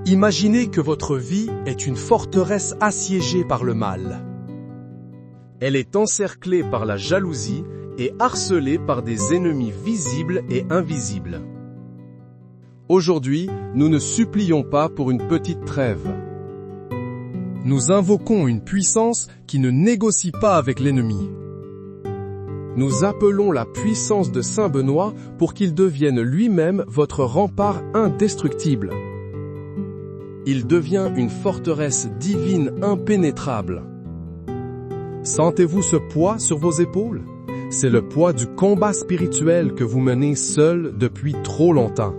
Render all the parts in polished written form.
Imaginez que votre vie est une forteresse assiégée par le mal. Elle est encerclée par la jalousie et harcelée par des ennemis visibles et invisibles. Aujourd'hui, nous ne supplions pas pour une petite trêve. Nous invoquons une puissance qui ne négocie pas avec l'ennemi. Nous appelons la puissance de Saint Benoît pour qu'il devienne lui-même votre rempart indestructible. Il devient une forteresse divine impénétrable. Sentez-vous ce poids sur vos épaules? C'est le poids du combat spirituel que vous menez seul depuis trop longtemps.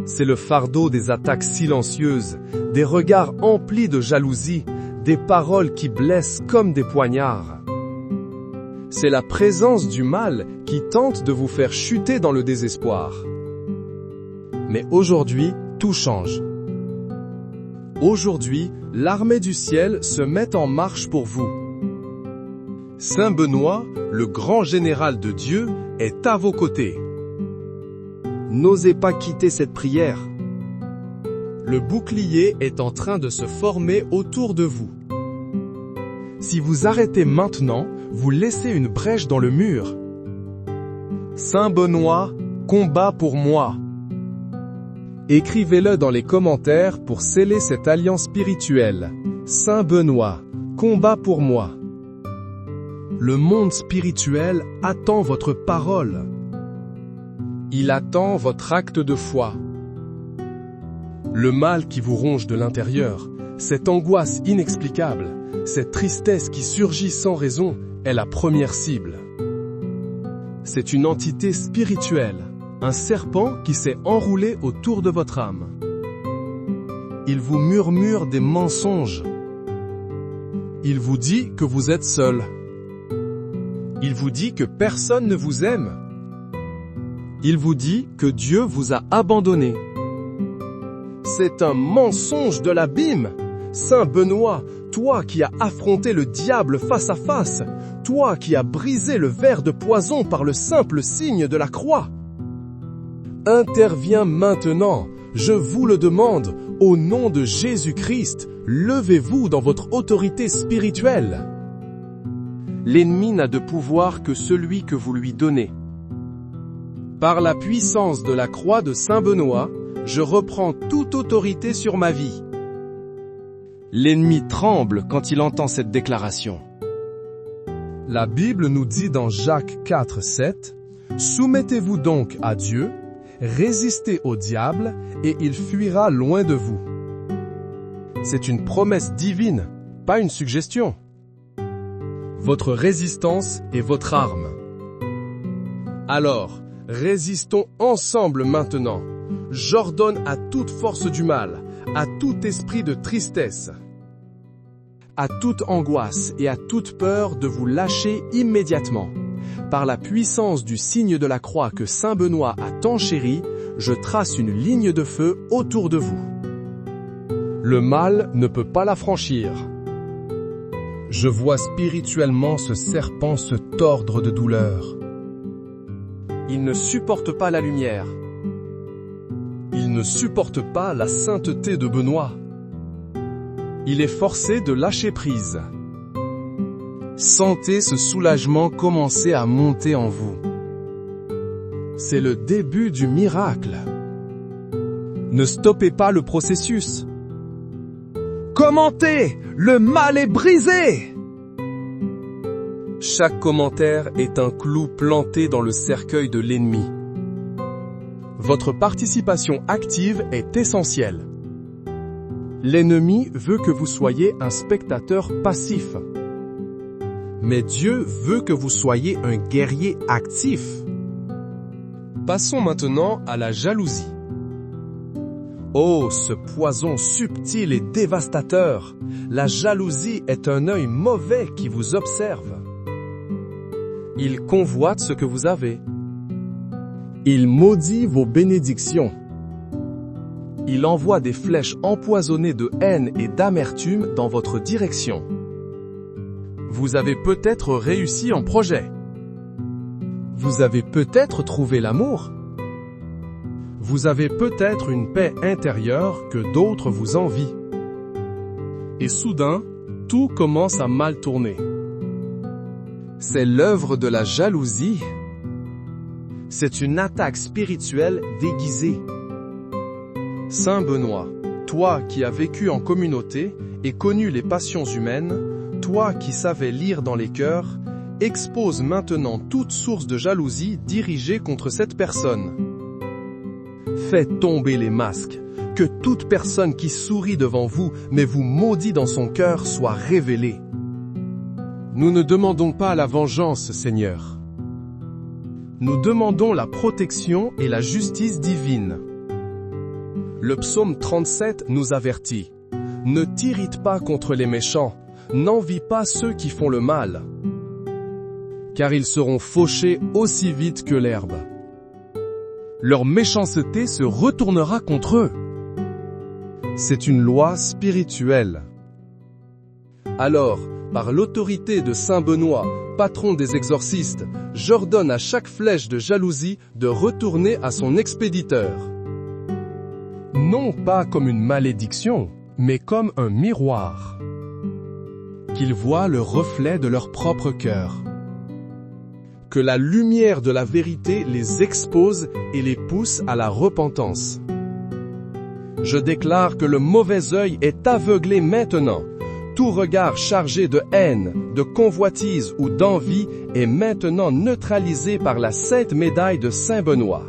C'est le fardeau des attaques silencieuses, des regards emplis de jalousie, des paroles qui blessent comme des poignards. C'est la présence du mal qui tente de vous faire chuter dans le désespoir. Mais aujourd'hui, tout change. Aujourd'hui, l'armée du ciel se met en marche pour vous. Saint Benoît, le grand général de Dieu, est à vos côtés. N'osez pas quitter cette prière. Le bouclier est en train de se former autour de vous. Si vous arrêtez maintenant, vous laissez une brèche dans le mur. Saint Benoît, combat pour moi. Écrivez-le dans les commentaires pour sceller cette alliance spirituelle. Saint Benoît, combat pour moi. Le monde spirituel attend votre parole. Il attend votre acte de foi. Le mal qui vous ronge de l'intérieur, cette angoisse inexplicable, cette tristesse qui surgit sans raison, est la première cible. C'est une entité spirituelle, un serpent qui s'est enroulé autour de votre âme. Il vous murmure des mensonges. Il vous dit que vous êtes seul. Il vous dit que personne ne vous aime. Il vous dit que Dieu vous a abandonné. C'est un mensonge de l'abîme. Saint Benoît, toi qui as affronté le diable face à face, toi qui as brisé le ver de poison par le simple signe de la croix. Interviens maintenant, je vous le demande, au nom de Jésus-Christ, levez-vous dans votre autorité spirituelle. L'ennemi n'a de pouvoir que celui que vous lui donnez. Par la puissance de la croix de Saint Benoît, je reprends toute autorité sur ma vie. L'ennemi tremble quand il entend cette déclaration. La Bible nous dit dans Jacques 4:7, « Soumettez-vous donc à Dieu, résistez au diable, et il fuira loin de vous. » C'est une promesse divine, pas une suggestion. Votre résistance est votre arme. Alors, résistons ensemble maintenant. J'ordonne à toute force du mal, à tout esprit de tristesse, à toute angoisse et à toute peur de vous lâcher immédiatement. Par la puissance du signe de la croix que Saint Benoît a tant chéri, je trace une ligne de feu autour de vous. Le mal ne peut pas la franchir. Je vois spirituellement ce serpent se tordre de douleur. Il ne supporte pas la lumière. Il ne supporte pas la sainteté de Benoît. Il est forcé de lâcher prise. Sentez ce soulagement commencer à monter en vous. C'est le début du miracle. Ne stoppez pas le processus. Commentez, le mal est brisé! Chaque commentaire est un clou planté dans le cercueil de l'ennemi. Votre participation active est essentielle. L'ennemi veut que vous soyez un spectateur passif. Mais Dieu veut que vous soyez un guerrier actif. Passons maintenant à la jalousie. Oh, ce poison subtil et dévastateur! La jalousie est un œil mauvais qui vous observe. Il convoite ce que vous avez. Il maudit vos bénédictions. Il envoie des flèches empoisonnées de haine et d'amertume dans votre direction. Vous avez peut-être réussi en projet. Vous avez peut-être trouvé l'amour. Vous avez peut-être une paix intérieure que d'autres vous envient. Et soudain, tout commence à mal tourner. C'est l'œuvre de la jalousie. C'est une attaque spirituelle déguisée. Saint Benoît, toi qui as vécu en communauté et connu les passions humaines, toi qui savais lire dans les cœurs, expose maintenant toute source de jalousie dirigée contre cette personne. Fais tomber les masques, que toute personne qui sourit devant vous mais vous maudit dans son cœur soit révélée. Nous ne demandons pas la vengeance, Seigneur. Nous demandons la protection et la justice divine. Le psaume 37 nous avertit. Ne t'irrite pas contre les méchants, n'envie pas ceux qui font le mal, car ils seront fauchés aussi vite que l'herbe. Leur méchanceté se retournera contre eux. C'est une loi spirituelle. Alors, par l'autorité de Saint Benoît, patron des exorcistes, j'ordonne à chaque flèche de jalousie de retourner à son expéditeur. Non pas comme une malédiction, mais comme un miroir. Qu'ils voient le reflet de leur propre cœur. Que la lumière de la vérité les expose et les pousse à la repentance. Je déclare que le mauvais œil est aveuglé maintenant. Tout regard chargé de haine, de convoitise ou d'envie est maintenant neutralisé par la sainte médaille de Saint Benoît.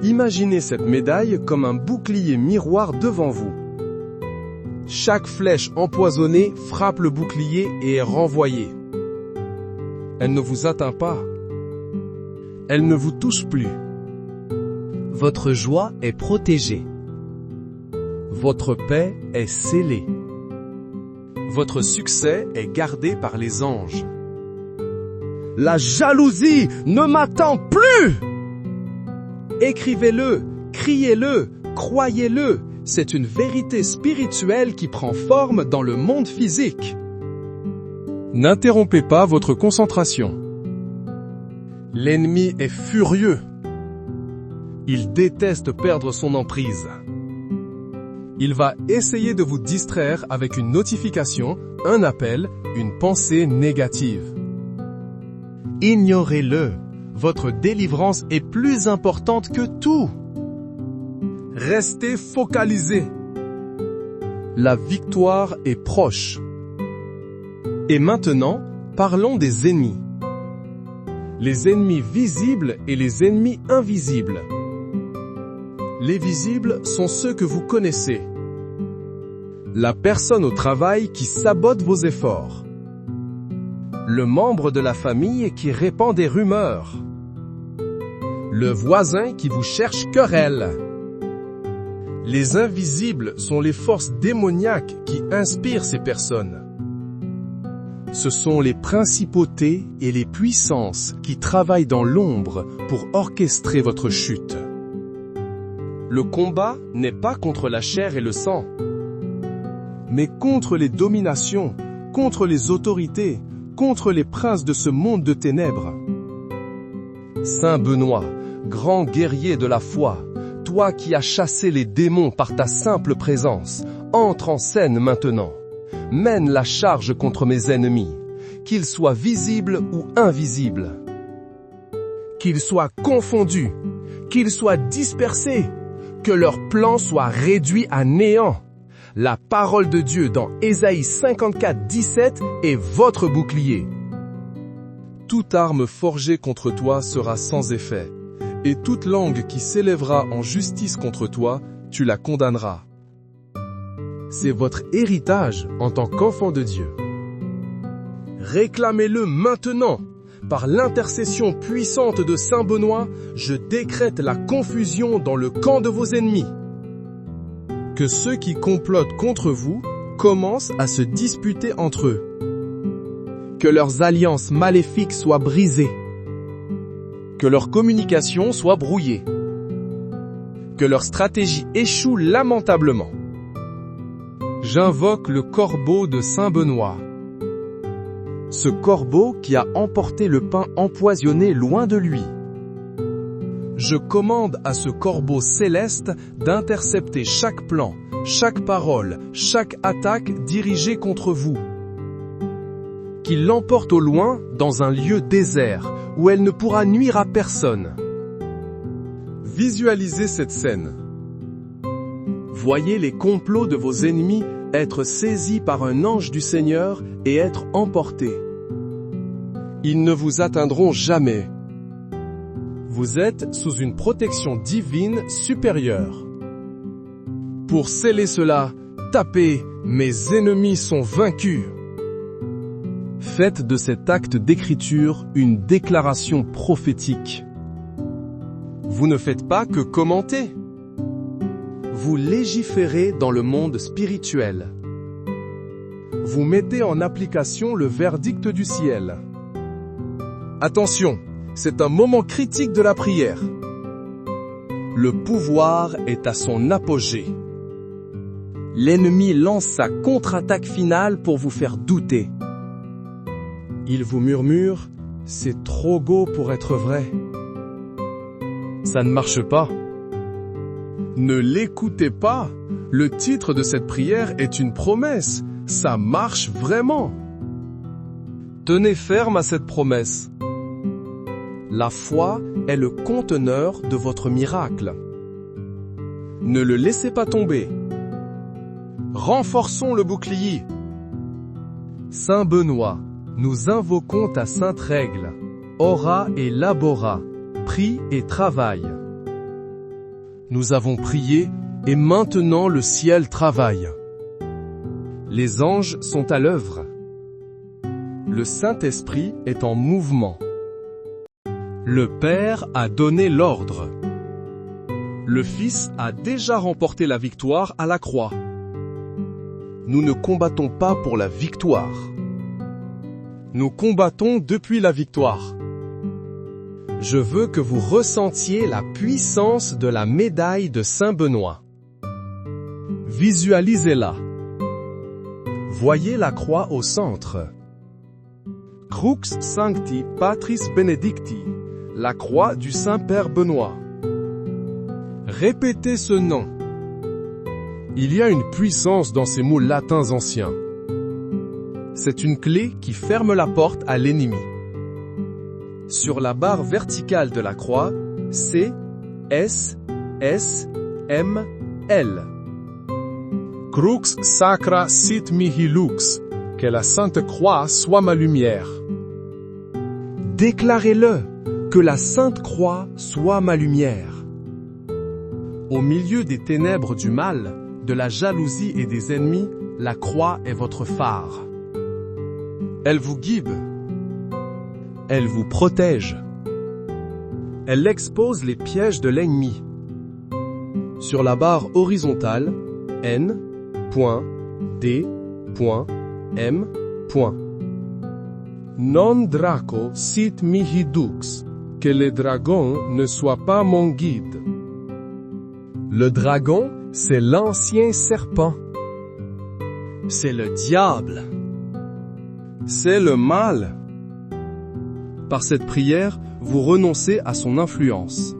Imaginez cette médaille comme un bouclier miroir devant vous. Chaque flèche empoisonnée frappe le bouclier et est renvoyée. Elle ne vous atteint pas. Elle ne vous touche plus. Votre joie est protégée. Votre paix est scellée. Votre succès est gardé par les anges. La jalousie ne m'attend plus! Écrivez-le, criez-le, croyez-le, c'est une vérité spirituelle qui prend forme dans le monde physique. N'interrompez pas votre concentration. L'ennemi est furieux. Il déteste perdre son emprise. Il va essayer de vous distraire avec une notification, un appel, une pensée négative. Ignorez-le. Votre délivrance est plus importante que tout. Restez focalisé. La victoire est proche. Et maintenant, parlons des ennemis. Les ennemis visibles et les ennemis invisibles. Les visibles sont ceux que vous connaissez. La personne au travail qui sabote vos efforts. Le membre de la famille qui répand des rumeurs. Le voisin qui vous cherche querelle. Les invisibles sont les forces démoniaques qui inspirent ces personnes. Ce sont les principautés et les puissances qui travaillent dans l'ombre pour orchestrer votre chute. Le combat n'est pas contre la chair et le sang, mais contre les dominations, contre les autorités, contre les princes de ce monde de ténèbres. Saint Benoît, grand guerrier de la foi, toi qui as chassé les démons par ta simple présence, entre en scène maintenant. Mène la charge contre mes ennemis, qu'ils soient visibles ou invisibles. Qu'ils soient confondus, qu'ils soient dispersés, que leur plan soit réduit à néant. La parole de Dieu dans Ésaïe 54, 17 est votre bouclier. Toute arme forgée contre toi sera sans effet, et toute langue qui s'élèvera en justice contre toi, tu la condamneras. C'est votre héritage en tant qu'enfant de Dieu. Réclamez-le maintenant. Par l'intercession puissante de Saint Benoît, je décrète la confusion dans le camp de vos ennemis. Que ceux qui complotent contre vous commencent à se disputer entre eux. Que leurs alliances maléfiques soient brisées. Que leur communication soit brouillée. Que leur stratégie échoue lamentablement. J'invoque le corbeau de Saint Benoît. Ce corbeau qui a emporté le pain empoisonné loin de lui. Je commande à ce corbeau céleste d'intercepter chaque plan, chaque parole, chaque attaque dirigée contre vous. Qu'il l'emporte au loin dans un lieu désert où elle ne pourra nuire à personne. Visualisez cette scène. Voyez les complots de vos ennemis être saisis par un ange du Seigneur et être emportés. Ils ne vous atteindront jamais. Vous êtes sous une protection divine supérieure. Pour sceller cela, tapez « Mes ennemis sont vaincus ». Faites de cet acte d'écriture une déclaration prophétique. Vous ne faites pas que commenter. Vous légiférez dans le monde spirituel. Vous mettez en application le verdict du ciel. Attention, c'est un moment critique de la prière. Le pouvoir est à son apogée. L'ennemi lance sa contre-attaque finale pour vous faire douter. Il vous murmure « C'est trop beau pour être vrai ». Ça ne marche pas. Ne l'écoutez pas. Le titre de cette prière est une promesse. Ça marche vraiment. Tenez ferme à cette promesse. La foi est le conteneur de votre miracle. Ne le laissez pas tomber. Renforçons le bouclier. Saint Benoît, nous invoquons ta sainte règle. Ora et labora, prie et travaille. Nous avons prié et maintenant le ciel travaille. Les anges sont à l'œuvre. Le Saint-Esprit est en mouvement. Le Père a donné l'ordre. Le Fils a déjà remporté la victoire à la croix. Nous ne combattons pas pour la victoire. Nous combattons depuis la victoire. Je veux que vous ressentiez la puissance de la médaille de Saint Benoît. Visualisez-la. Voyez la croix au centre. Crux Sancti Patris Benedicti, la croix du Saint-Père Benoît. Répétez ce nom. Il y a une puissance dans ces mots latins anciens. C'est une clé qui ferme la porte à l'ennemi. Sur la barre verticale de la croix, c'est S, S, M, L. Crux sacra sit mihi lux, que la Sainte Croix soit ma lumière. Déclarez-le, que la Sainte Croix soit ma lumière. Au milieu des ténèbres du mal, de la jalousie et des ennemis, la croix est votre phare. Elle vous guide. Elle vous protège. Elle expose les pièges de l'ennemi. Sur la barre horizontale, N, D, M, Non draco sit mihi dux, que le dragon ne soit pas mon guide. Le dragon, c'est l'ancien serpent. C'est le diable. C'est le mal. Par cette prière, vous renoncez à son influence.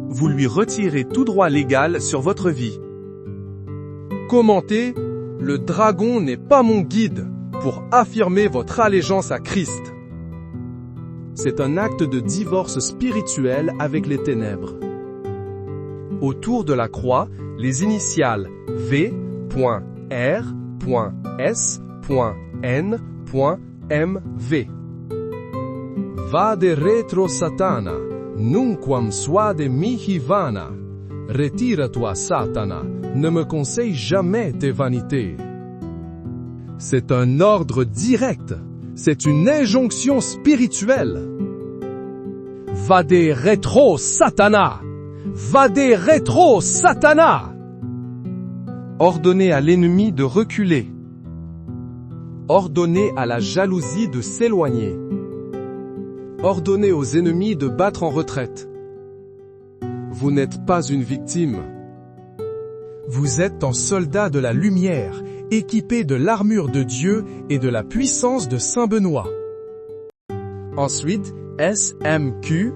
Vous lui retirez tout droit légal sur votre vie. Commentez, le dragon n'est pas mon guide, pour affirmer votre allégeance à Christ. C'est un acte de divorce spirituel avec les ténèbres. Autour de la croix, les initiales V.R.S.N.M.V. Vade retro Satana, nunquam suade mihi vana. Retire-toi, Satana, ne me conseille jamais tes vanités. C'est un ordre direct, c'est une injonction spirituelle. Vade retro Satana! Vade retro Satana! Ordonnez à l'ennemi de reculer. Ordonnez à la jalousie de s'éloigner. Ordonnez aux ennemis de battre en retraite. Vous n'êtes pas une victime. Vous êtes un soldat de la lumière, équipé de l'armure de Dieu et de la puissance de Saint Benoît. Ensuite, SMQLIB.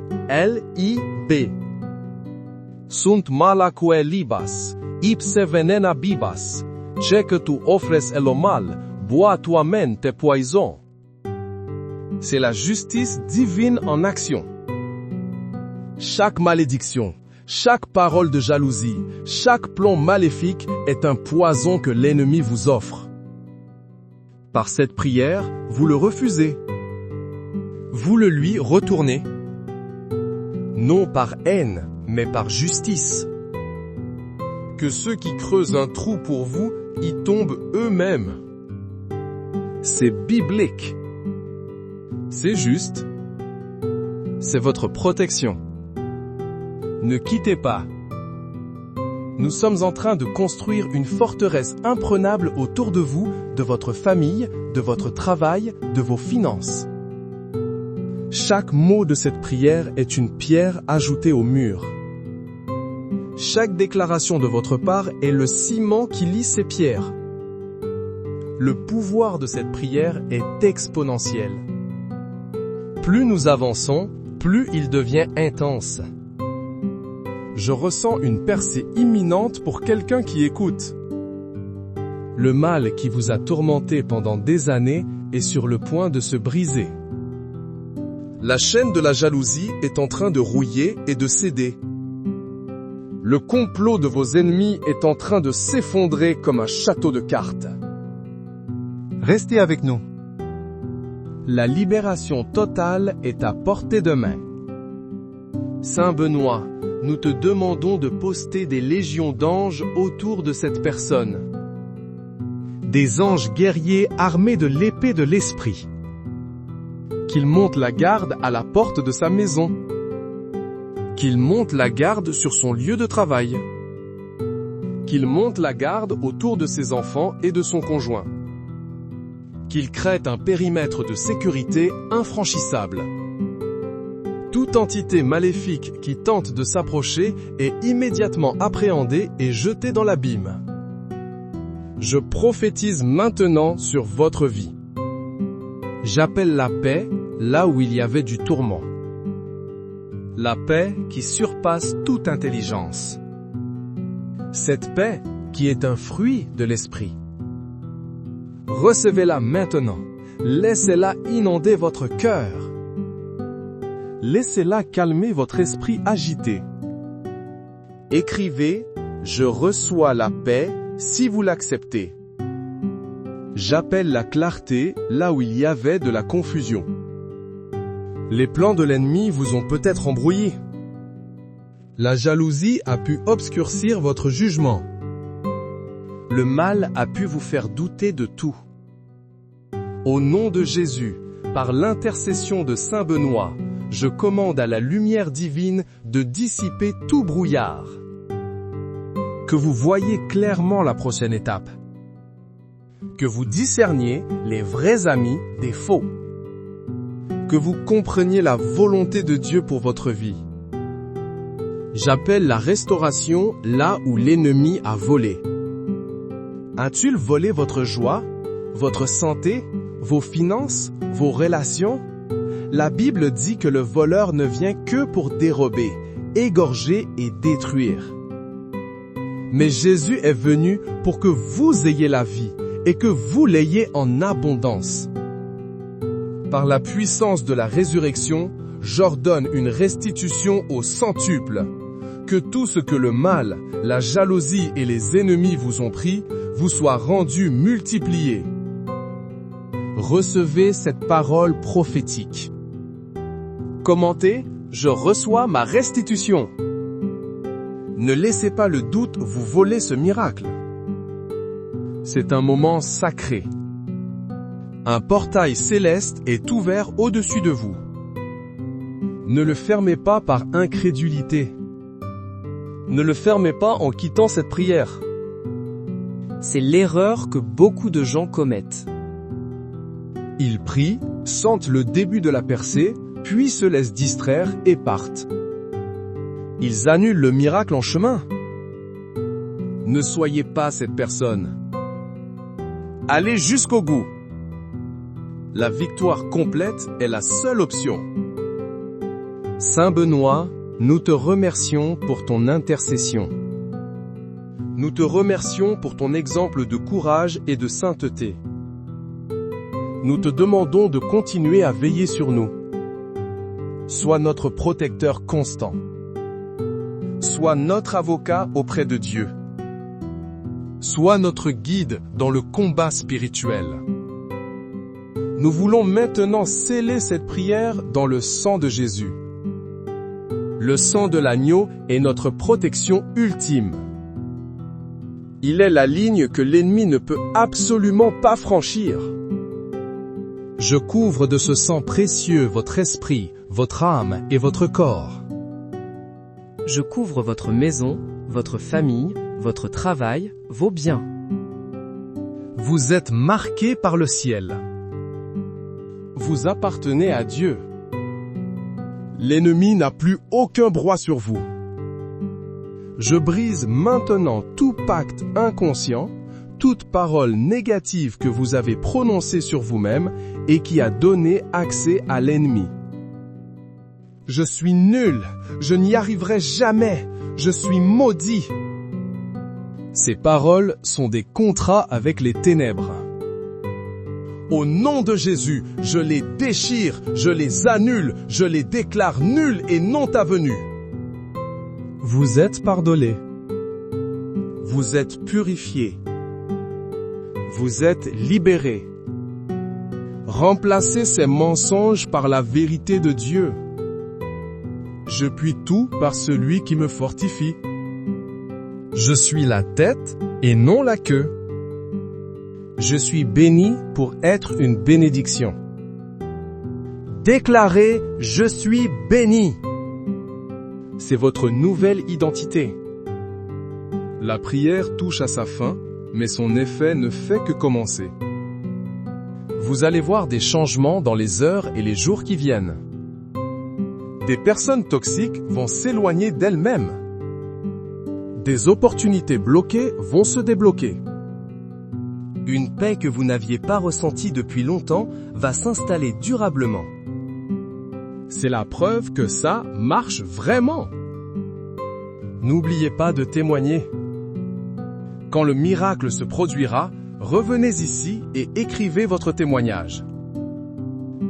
Sunt mala que libas, ipse venena bibas, ce que tu offres est le mal, bois toi-même tes poisons. C'est la justice divine en action. Chaque malédiction, chaque parole de jalousie, chaque plan maléfique est un poison que l'ennemi vous offre. Par cette prière, vous le refusez. Vous le lui retournez. Non par haine, mais par justice. Que ceux qui creusent un trou pour vous y tombent eux-mêmes. C'est biblique. C'est juste. C'est votre protection. Ne quittez pas. Nous sommes en train de construire une forteresse imprenable autour de vous, de votre famille, de votre travail, de vos finances. Chaque mot de cette prière est une pierre ajoutée au mur. Chaque déclaration de votre part est le ciment qui lie ces pierres. Le pouvoir de cette prière est exponentiel. Plus nous avançons, plus il devient intense. Je ressens une percée imminente pour quelqu'un qui écoute. Le mal qui vous a tourmenté pendant des années est sur le point de se briser. La chaîne de la jalousie est en train de rouiller et de céder. Le complot de vos ennemis est en train de s'effondrer comme un château de cartes. Restez avec nous. La libération totale est à portée de main. Saint Benoît, nous te demandons de poster des légions d'anges autour de cette personne. Des anges guerriers armés de l'épée de l'esprit. Qu'ils montent la garde à la porte de sa maison. Qu'ils montent la garde sur son lieu de travail. Qu'ils montent la garde autour de ses enfants et de son conjoint. Qu'ils créent un périmètre de sécurité infranchissable. Toute entité maléfique qui tente de s'approcher est immédiatement appréhendée et jetée dans l'abîme. Je prophétise maintenant sur votre vie. J'appelle la paix là où il y avait du tourment. La paix qui surpasse toute intelligence. Cette paix qui est un fruit de l'esprit. Recevez-la maintenant. Laissez-la inonder votre cœur. Laissez-la calmer votre esprit agité. Écrivez « Je reçois la paix » si vous l'acceptez. J'appelle la clarté là où il y avait de la confusion. Les plans de l'ennemi vous ont peut-être embrouillé. La jalousie a pu obscurcir votre jugement. Le mal a pu vous faire douter de tout. Au nom de Jésus, par l'intercession de Saint Benoît, je commande à la lumière divine de dissiper tout brouillard. Que vous voyiez clairement la prochaine étape. Que vous discerniez les vrais amis des faux. Que vous compreniez la volonté de Dieu pour votre vie. J'appelle la restauration là où l'ennemi a volé. A-t-il volé votre joie, votre santé, vos finances, vos relations? La Bible dit que le voleur ne vient que pour dérober, égorger et détruire. Mais Jésus est venu pour que vous ayez la vie et que vous l'ayez en abondance. Par la puissance de la résurrection, j'ordonne une restitution au centuple. Que tout ce que le mal, la jalousie et les ennemis vous ont pris, vous soit rendu multiplié. Recevez cette parole prophétique. Commentez, je reçois ma restitution. Ne laissez pas le doute vous voler ce miracle. C'est un moment sacré. Un portail céleste est ouvert au-dessus de vous. Ne le fermez pas par incrédulité. Ne le fermez pas en quittant cette prière. C'est l'erreur que beaucoup de gens commettent. Ils prient, sentent le début de la percée, puis se laissent distraire et partent. Ils annulent le miracle en chemin. Ne soyez pas cette personne. Allez jusqu'au bout. La victoire complète est la seule option. Saint Benoît, nous te remercions pour ton intercession. Nous te remercions pour ton exemple de courage et de sainteté. Nous te demandons de continuer à veiller sur nous. Sois notre protecteur constant. Sois notre avocat auprès de Dieu. Sois notre guide dans le combat spirituel. Nous voulons maintenant sceller cette prière dans le sang de Jésus. Le sang de l'agneau est notre protection ultime. Il est la ligne que l'ennemi ne peut absolument pas franchir. Je couvre de ce sang précieux votre esprit, votre âme et votre corps. Je couvre votre maison, votre famille, votre travail, vos biens. Vous êtes marqués par le ciel. Vous appartenez à Dieu. L'ennemi n'a plus aucun droit sur vous. Je brise maintenant tout pacte inconscient, toute parole négative que vous avez prononcée sur vous-même et qui a donné accès à l'ennemi. Je suis nul, je n'y arriverai jamais, je suis maudit. Ces paroles sont des contrats avec les ténèbres. Au nom de Jésus, je les déchire, je les annule, je les déclare nuls et non avenus. Vous êtes pardonnés. Vous êtes purifiés. Vous êtes libérés. Remplacez ces mensonges par la vérité de Dieu. Je puis tout par celui qui me fortifie. Je suis la tête et non la queue. Je suis béni pour être une bénédiction. Déclarez « Je suis béni ». C'est votre nouvelle identité. La prière touche à sa fin, mais son effet ne fait que commencer. Vous allez voir des changements dans les heures et les jours qui viennent. Des personnes toxiques vont s'éloigner d'elles-mêmes. Des opportunités bloquées vont se débloquer. Une paix que vous n'aviez pas ressentie depuis longtemps va s'installer durablement. C'est la preuve que ça marche vraiment. N'oubliez pas de témoigner. Quand le miracle se produira, revenez ici et écrivez votre témoignage.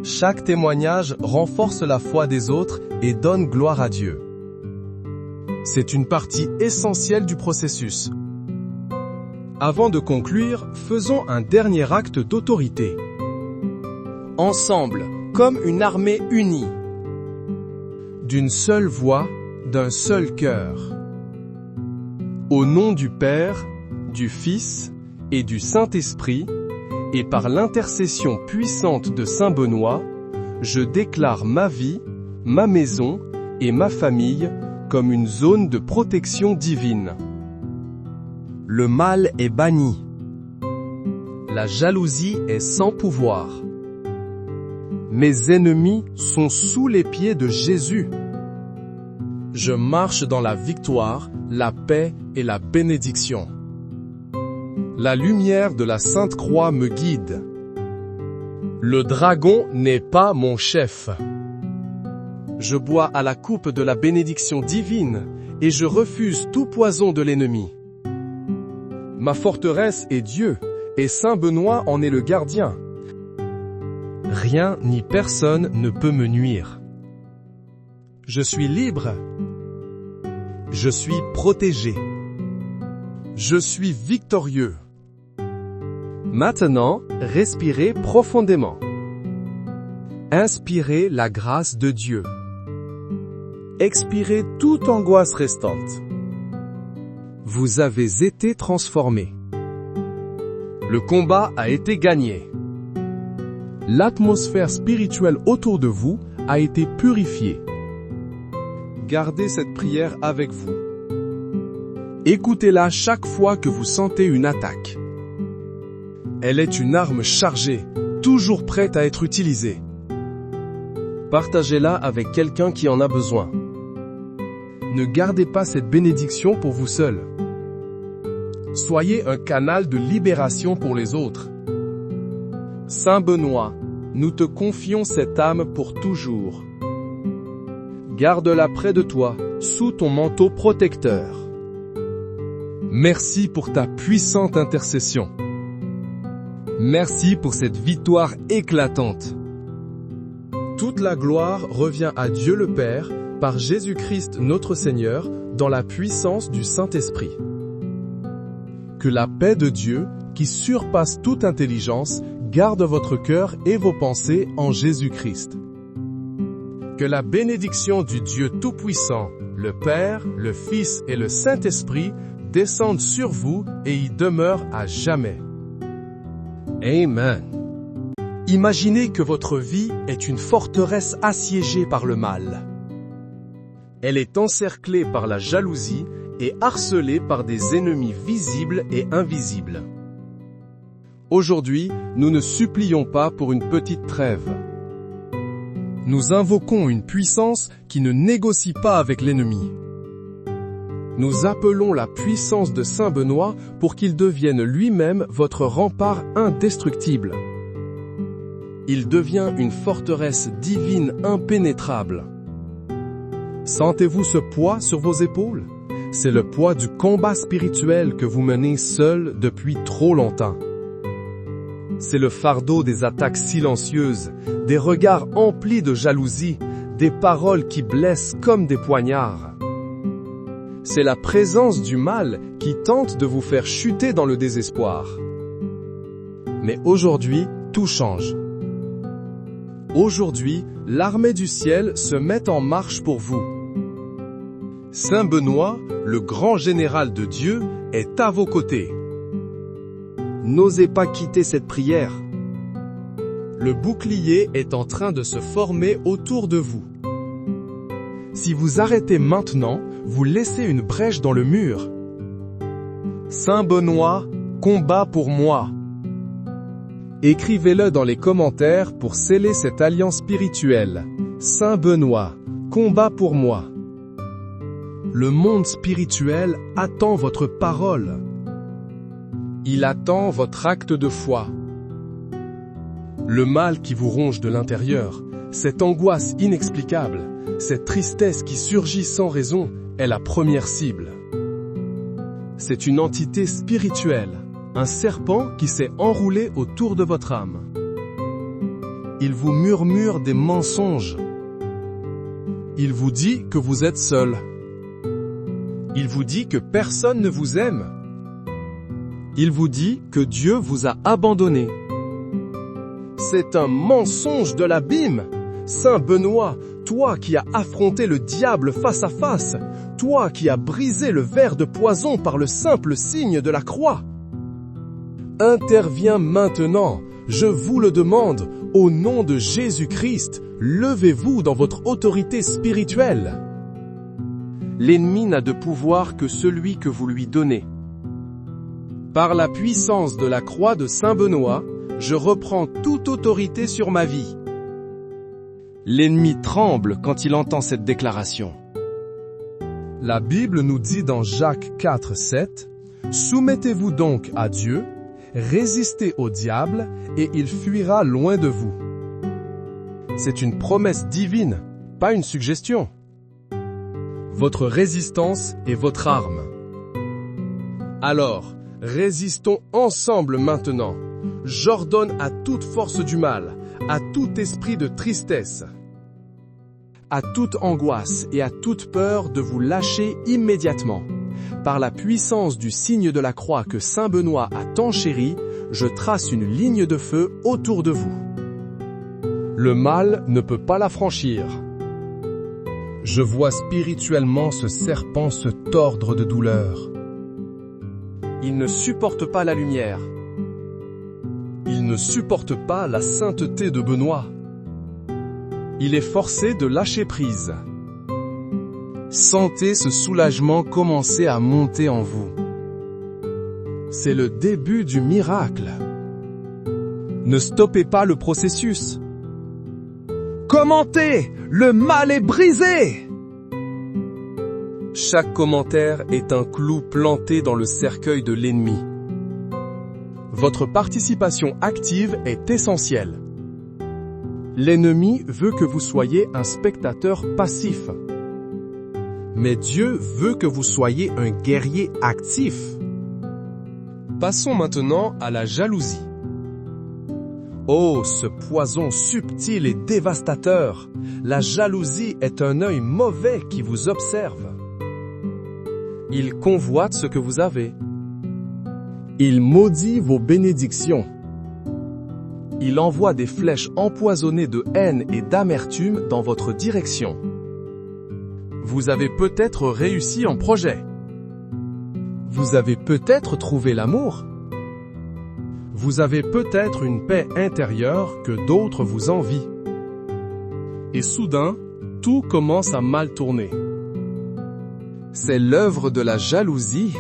Chaque témoignage renforce la foi des autres et donne gloire à Dieu. C'est une partie essentielle du processus. Avant de conclure, faisons un dernier acte d'autorité. Ensemble, comme une armée unie. D'une seule voix, d'un seul cœur. Au nom du Père, du Fils et du Saint-Esprit, et par l'intercession puissante de Saint Benoît, je déclare ma vie, ma maison et ma famille comme une zone de protection divine. Le mal est banni. La jalousie est sans pouvoir. Mes ennemis sont sous les pieds de Jésus. Je marche dans la victoire, la paix et la bénédiction. La lumière de la Sainte Croix me guide. Le dragon n'est pas mon chef. Je bois à la coupe de la bénédiction divine et je refuse tout poison de l'ennemi. Ma forteresse est Dieu, et Saint Benoît en est le gardien. Rien ni personne ne peut me nuire. Je suis libre. Je suis protégé. Je suis victorieux. Maintenant, respirez profondément. Inspirez la grâce de Dieu. Expirez toute angoisse restante. Vous avez été transformé. Le combat a été gagné. L'atmosphère spirituelle autour de vous a été purifiée. Gardez cette prière avec vous. Écoutez-la chaque fois que vous sentez une attaque. Elle est une arme chargée, toujours prête à être utilisée. Partagez-la avec quelqu'un qui en a besoin. Ne gardez pas cette bénédiction pour vous seul. Soyez un canal de libération pour les autres. Saint Benoît, nous te confions cette âme pour toujours. garde-la près de toi, sous ton manteau protecteur. Merci pour ta puissante intercession. Merci pour cette victoire éclatante. Toute la gloire revient à Dieu le Père, par Jésus-Christ notre Seigneur, dans la puissance du Saint-Esprit. Que la paix de Dieu, qui surpasse toute intelligence, garde votre cœur et vos pensées en Jésus-Christ. Que la bénédiction du Dieu Tout-Puissant, le Père, le Fils et le Saint-Esprit descendent sur vous et y demeurent à jamais. Amen. Imaginez que votre vie est une forteresse assiégée par le mal. Elle est encerclée par la jalousie et harcelée par des ennemis visibles et invisibles. Aujourd'hui, nous ne supplions pas pour une petite trêve. Nous invoquons une puissance qui ne négocie pas avec l'ennemi. Nous appelons la puissance de Saint Benoît pour qu'il devienne lui-même votre rempart indestructible. Il devient une forteresse divine impénétrable. Sentez-vous ce poids sur vos épaules? C'est le poids du combat spirituel que vous menez seul depuis trop longtemps. C'est le fardeau des attaques silencieuses, des regards emplis de jalousie, des paroles qui blessent comme des poignards. C'est la présence du mal qui tente de vous faire chuter dans le désespoir. Mais aujourd'hui, tout change. Aujourd'hui, l'armée du ciel se met en marche pour vous. Saint Benoît, le grand général de Dieu, est à vos côtés. N'osez pas quitter cette prière. Le bouclier est en train de se former autour de vous. Si vous arrêtez maintenant, vous laissez une brèche dans le mur. Saint Benoît, combat pour moi. Écrivez-le dans les commentaires pour sceller cette alliance spirituelle. Saint Benoît, combat pour moi. Le monde spirituel attend votre parole. Il attend votre acte de foi. Le mal qui vous ronge de l'intérieur, cette angoisse inexplicable, cette tristesse qui surgit sans raison, est la première cible. C'est une entité spirituelle, un serpent qui s'est enroulé autour de votre âme. Il vous murmure des mensonges. Il vous dit que vous êtes seul. Il vous dit que personne ne vous aime. Il vous dit que Dieu vous a abandonné. C'est un mensonge de l'abîme. Saint Benoît, toi qui as affronté le diable face à face, toi qui as brisé le ver de poison par le simple signe de la croix. Interviens maintenant, je vous le demande, au nom de Jésus-Christ, levez-vous dans votre autorité spirituelle. L'ennemi n'a de pouvoir que celui que vous lui donnez. Par la puissance de la croix de Saint Benoît, je reprends toute autorité sur ma vie. L'ennemi tremble quand il entend cette déclaration. La Bible nous dit dans Jacques 4, 7, « Soumettez-vous donc à Dieu, résistez au diable, et il fuira loin de vous. » C'est une promesse divine, pas une suggestion. Votre résistance est votre arme. Alors, résistons ensemble maintenant. J'ordonne à toute force du mal, à tout esprit de tristesse, à toute angoisse et à toute peur de vous lâcher immédiatement. Par la puissance du signe de la croix que Saint Benoît a tant chéri, je trace une ligne de feu autour de vous. Le mal ne peut pas la franchir. Je vois spirituellement ce serpent se tordre de douleur. Il ne supporte pas la lumière. Il ne supporte pas la sainteté de Benoît. Il est forcé de lâcher prise. Sentez ce soulagement commencer à monter en vous. C'est le début du miracle. Ne stoppez pas le processus. Commentez, le mal est brisé! Chaque commentaire est un clou planté dans le cercueil de l'ennemi. Votre participation active est essentielle. L'ennemi veut que vous soyez un spectateur passif. Mais Dieu veut que vous soyez un guerrier actif. Passons maintenant à la jalousie. Oh, ce poison subtil et dévastateur! La jalousie est un œil mauvais qui vous observe. Il convoite ce que vous avez. Il maudit vos bénédictions. Il envoie des flèches empoisonnées de haine et d'amertume dans votre direction. Vous avez peut-être réussi en projet. Vous avez peut-être trouvé l'amour. Vous avez peut-être une paix intérieure que d'autres vous envient. Et soudain, tout commence à mal tourner. C'est l'œuvre de la jalousie.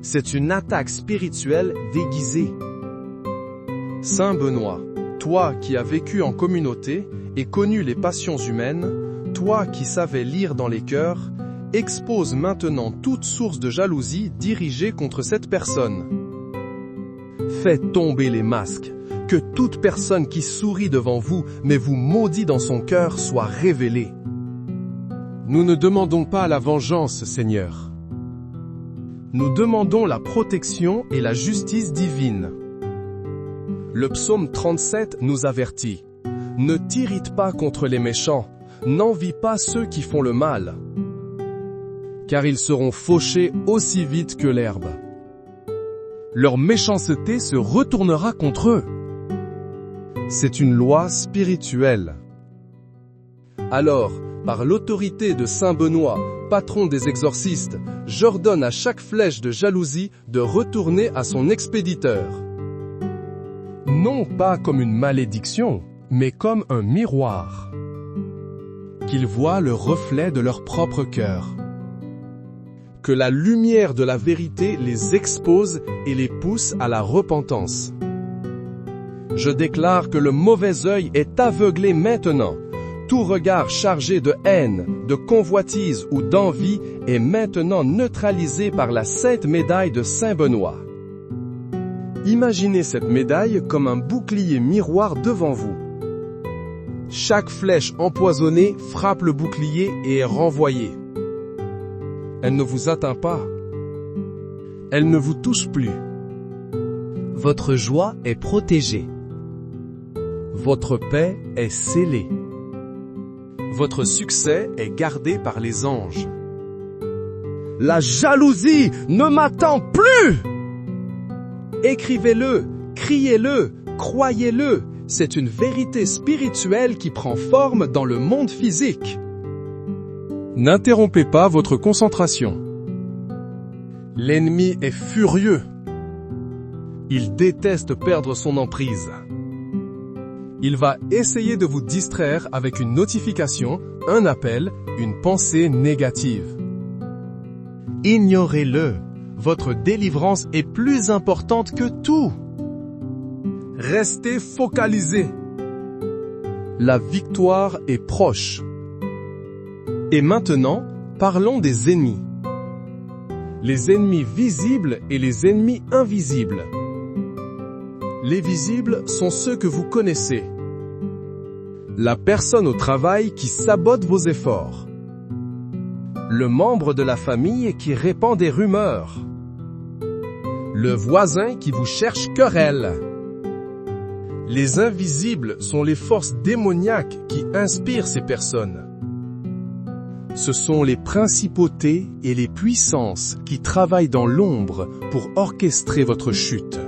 C'est une attaque spirituelle déguisée. Saint Benoît, toi qui as vécu en communauté et connu les passions humaines, toi qui savais lire dans les cœurs, expose maintenant toute source de jalousie dirigée contre cette personne. Faites tomber les masques, que toute personne qui sourit devant vous mais vous maudit dans son cœur soit révélée. Nous ne demandons pas la vengeance, Seigneur. Nous demandons la protection et la justice divine. Le psaume 37 nous avertit. Ne t'irrite pas contre les méchants, n'envie pas ceux qui font le mal, car ils seront fauchés aussi vite que l'herbe. Leur méchanceté se retournera contre eux. C'est une loi spirituelle. Alors, par l'autorité de Saint Benoît, patron des exorcistes, j'ordonne à chaque flèche de jalousie de retourner à son expéditeur. Non pas comme une malédiction, mais comme un miroir. Qu'ils voient le reflet de leur propre cœur. Que la lumière de la vérité les expose et les pousse à la repentance. Je déclare que le mauvais œil est aveuglé maintenant. Tout regard chargé de haine, de convoitise ou d'envie est maintenant neutralisé par la sainte médaille de Saint Benoît. Imaginez cette médaille comme un bouclier miroir devant vous. Chaque flèche empoisonnée frappe le bouclier et est renvoyée. Elle ne vous atteint pas. Elle ne vous touche plus. Votre joie est protégée. Votre paix est scellée. Votre succès est gardé par les anges. La jalousie ne m'attend plus! Écrivez-le, criez-le, croyez-le. C'est une vérité spirituelle qui prend forme dans le monde physique. N'interrompez pas votre concentration. L'ennemi est furieux. Il déteste perdre son emprise. Il va essayer de vous distraire avec une notification, un appel, une pensée négative. Ignorez-le. Votre délivrance est plus importante que tout. Restez focalisé. La victoire est proche. Et maintenant, parlons des ennemis. Les ennemis visibles et les ennemis invisibles. Les visibles sont ceux que vous connaissez. La personne au travail qui sabote vos efforts. Le membre de la famille qui répand des rumeurs. Le voisin qui vous cherche querelle. Les invisibles sont les forces démoniaques qui inspirent ces personnes. Ce sont les principautés et les puissances qui travaillent dans l'ombre pour orchestrer votre chute.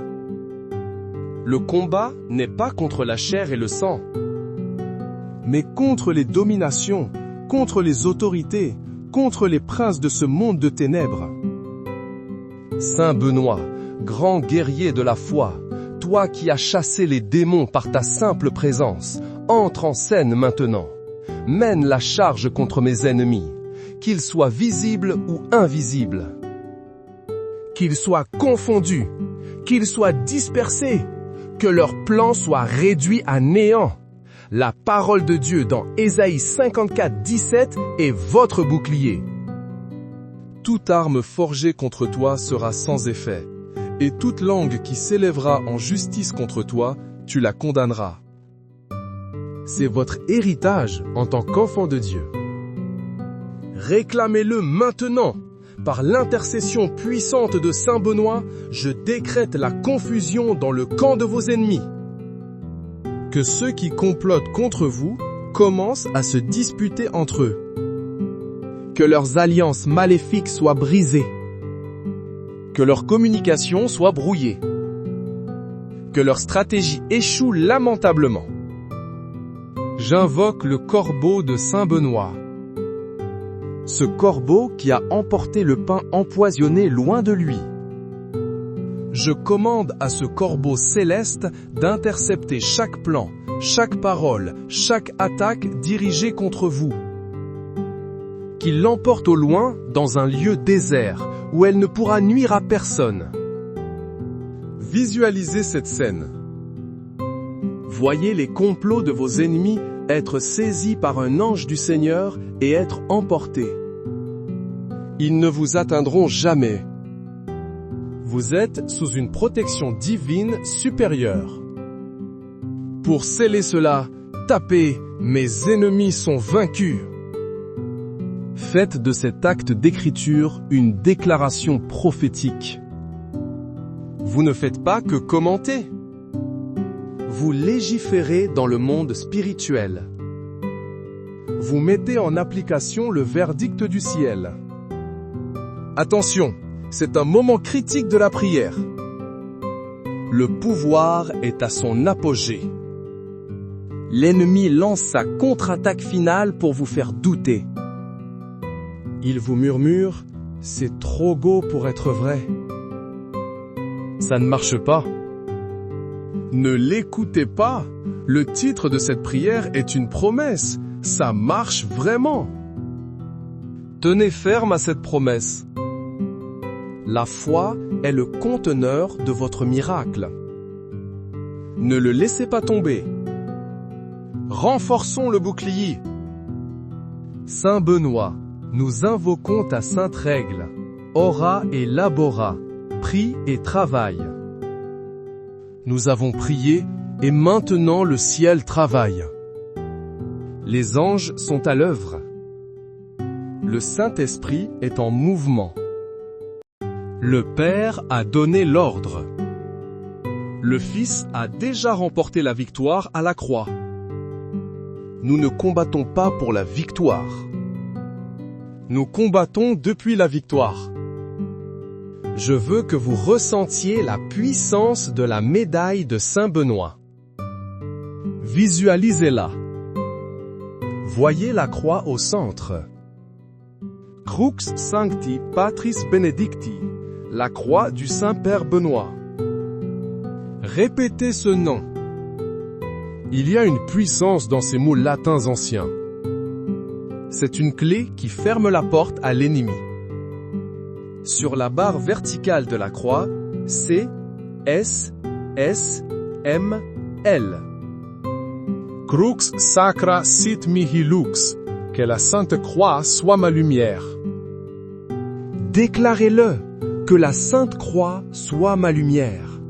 Le combat n'est pas contre la chair et le sang, mais contre les dominations, contre les autorités, contre les princes de ce monde de ténèbres. Saint Benoît, grand guerrier de la foi, toi qui as chassé les démons par ta simple présence, entre en scène maintenant. Mène la charge contre mes ennemis, qu'ils soient visibles ou invisibles. Qu'ils soient confondus, qu'ils soient dispersés, que leur plan soit réduit à néant. La parole de Dieu dans Ésaïe 54, 17 est votre bouclier. Toute arme forgée contre toi sera sans effet, et toute langue qui s'élèvera en justice contre toi, tu la condamneras. C'est votre héritage en tant qu'enfant de Dieu. Réclamez-le maintenant. Par l'intercession puissante de Saint Benoît, je décrète la confusion dans le camp de vos ennemis. Que ceux qui complotent contre vous commencent à se disputer entre eux. Que leurs alliances maléfiques soient brisées. Que leur communication soit brouillée. Que leur stratégie échoue lamentablement. J'invoque le corbeau de Saint Benoît. Ce corbeau qui a emporté le pain empoisonné loin de lui. Je commande à ce corbeau céleste d'intercepter chaque plan, chaque parole, chaque attaque dirigée contre vous. Qu'il l'emporte au loin dans un lieu désert où elle ne pourra nuire à personne. Visualisez cette scène. Voyez les complots de vos ennemis être saisis par un ange du Seigneur et être emportés. Ils ne vous atteindront jamais. Vous êtes sous une protection divine supérieure. Pour sceller cela, tapez « Mes ennemis sont vaincus ». Faites de cet acte d'écriture une déclaration prophétique. Vous ne faites pas que commenter. Vous légiférez dans le monde spirituel. Vous mettez en application le verdict du ciel. Attention, c'est un moment critique de la prière. Le pouvoir est à son apogée. L'ennemi lance sa contre-attaque finale pour vous faire douter. Il vous murmure « C'est trop beau pour être vrai ». Ça ne marche pas. Ne l'écoutez pas. Le titre de cette prière est une promesse. Ça marche vraiment. Tenez ferme à cette promesse. La foi est le conteneur de votre miracle. Ne le laissez pas tomber. Renforçons le bouclier. Saint Benoît, nous invoquons ta sainte règle. Ora et labora, prie et travaille. Nous avons prié et maintenant le ciel travaille. Les anges sont à l'œuvre. Le Saint-Esprit est en mouvement. Le Père a donné l'ordre. Le Fils a déjà remporté la victoire à la croix. Nous ne combattons pas pour la victoire. Nous combattons depuis la victoire. Je veux que vous ressentiez la puissance de la médaille de Saint Benoît. Visualisez-la. Voyez la croix au centre. Crux Sancti Patris Benedicti, la croix du Saint-Père Benoît. Répétez ce nom. Il y a une puissance dans ces mots latins anciens. C'est une clé qui ferme la porte à l'ennemi. Sur la barre verticale de la croix, c'est S, S, M, L. Crux sacra sit mihi lux, que la Sainte Croix soit ma lumière. Déclarez-le, que la Sainte Croix soit ma lumière.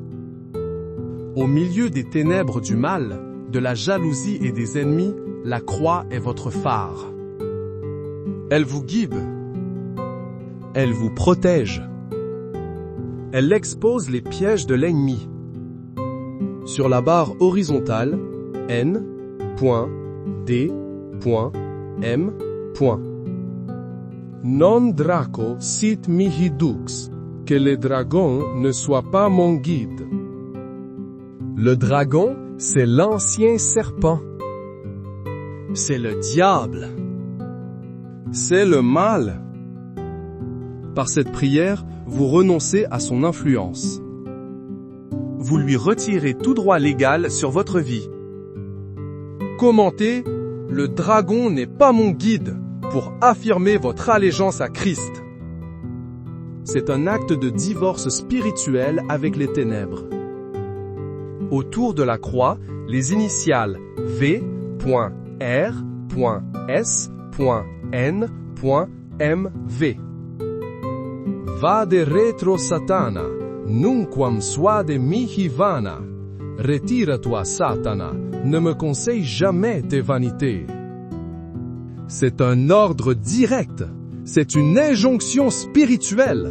Au milieu des ténèbres du mal, de la jalousie et des ennemis, la croix est votre phare. Elle vous guide. Elle vous protège. Elle expose les pièges de l'ennemi. Sur la barre horizontale, N, D, M, Non draco sit mihi dux, que le dragon ne soit pas mon guide. Le dragon, c'est l'ancien serpent. C'est le diable. C'est le mal. Par cette prière, vous renoncez à son influence. Vous lui retirez tout droit légal sur votre vie. Commentez, le dragon n'est pas mon guide, pour affirmer votre allégeance à Christ. C'est un acte de divorce spirituel avec les ténèbres. Autour de la croix, les initiales V.R.S.N.M.V. Vade retro Satana, nunquam suade mihi vana. Retire-toi, Satana, ne me conseille jamais tes vanités. C'est un ordre direct. C'est une injonction spirituelle.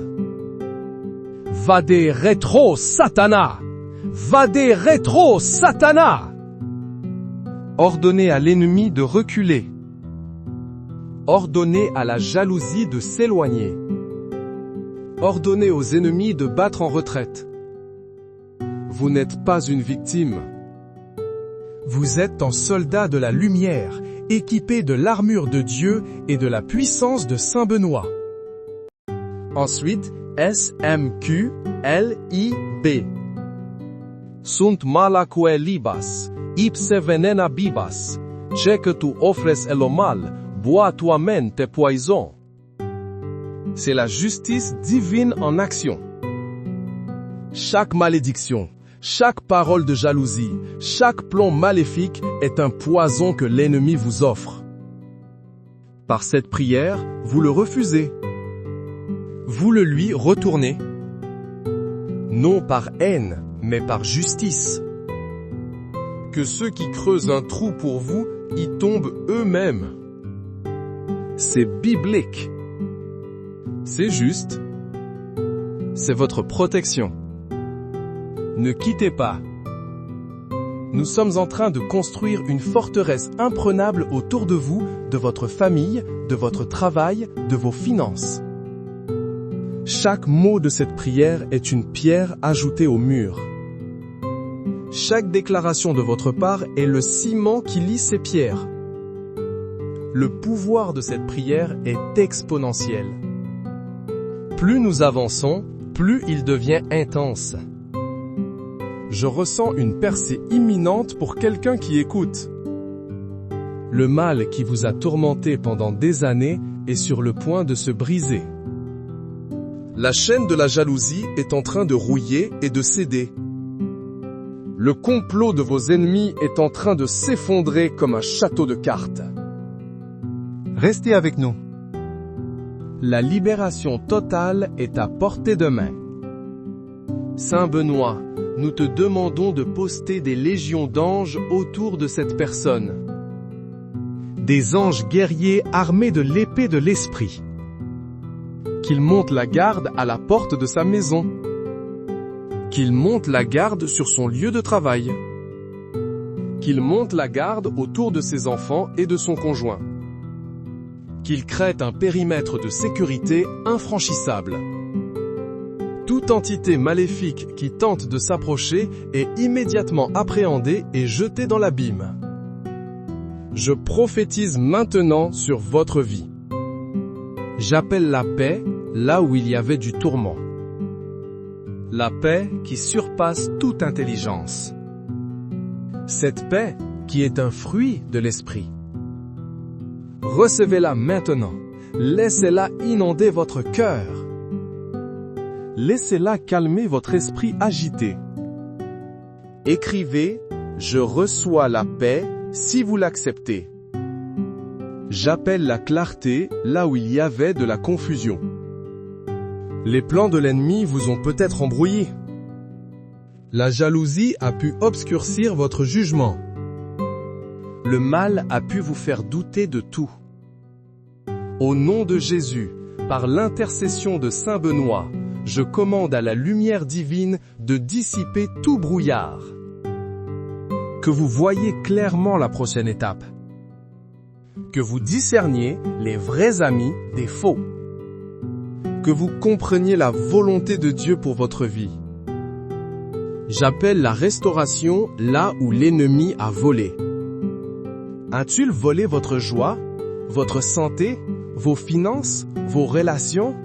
Vade retro Satana! Vade retro Satana! Ordonnez à l'ennemi de reculer. Ordonnez à la jalousie de s'éloigner. Ordonnez aux ennemis de battre en retraite. Vous n'êtes pas une victime. Vous êtes un soldat de la lumière, équipé de l'armure de Dieu et de la puissance de Saint Benoît. Ensuite, SMQLIB. Sunt malaque libas, ipse venena bibas, ce que tu offres est le mal, bois toi-même tes poisons. C'est la justice divine en action. Chaque malédiction, chaque parole de jalousie, chaque plan maléfique est un poison que l'ennemi vous offre. Par cette prière, vous le refusez. Vous le lui retournez. Non par haine, mais par justice. Que ceux qui creusent un trou pour vous y tombent eux-mêmes. C'est biblique. C'est juste. C'est votre protection. Ne quittez pas. Nous sommes en train de construire une forteresse imprenable autour de vous, de votre famille, de votre travail, de vos finances. Chaque mot de cette prière est une pierre ajoutée au mur. Chaque déclaration de votre part est le ciment qui lie ces pierres. Le pouvoir de cette prière est exponentiel. Plus nous avançons, plus il devient intense. Je ressens une percée imminente pour quelqu'un qui écoute. Le mal qui vous a tourmenté pendant des années est sur le point de se briser. La chaîne de la jalousie est en train de rouiller et de céder. Le complot de vos ennemis est en train de s'effondrer comme un château de cartes. Restez avec nous. La libération totale est à portée de main. Saint Benoît, nous te demandons de poster des légions d'anges autour de cette personne. Des anges guerriers armés de l'épée de l'esprit. Qu'ils montent la garde à la porte de sa maison. Qu'ils montent la garde sur son lieu de travail. Qu'ils montent la garde autour de ses enfants et de son conjoint. Qu'ils créent un périmètre de sécurité infranchissable. Toute entité maléfique qui tente de s'approcher est immédiatement appréhendée et jetée dans l'abîme. Je prophétise maintenant sur votre vie. J'appelle la paix là où il y avait du tourment. La paix qui surpasse toute intelligence. Cette paix qui est un fruit de l'esprit. Recevez-la maintenant. Laissez-la inonder votre cœur. Laissez-la calmer votre esprit agité. Écrivez « Je reçois la paix » si vous l'acceptez. J'appelle la clarté là où il y avait de la confusion. Les plans de l'ennemi vous ont peut-être embrouillé. La jalousie a pu obscurcir votre jugement. Le mal a pu vous faire douter de tout. Au nom de Jésus, par l'intercession de Saint Benoît, je commande à la lumière divine de dissiper tout brouillard. Que vous voyiez clairement la prochaine étape. Que vous discerniez les vrais amis des faux. Que vous compreniez la volonté de Dieu pour votre vie. J'appelle la restauration là où l'ennemi a volé. A-t-il volé votre joie, votre santé, vos finances, vos relations?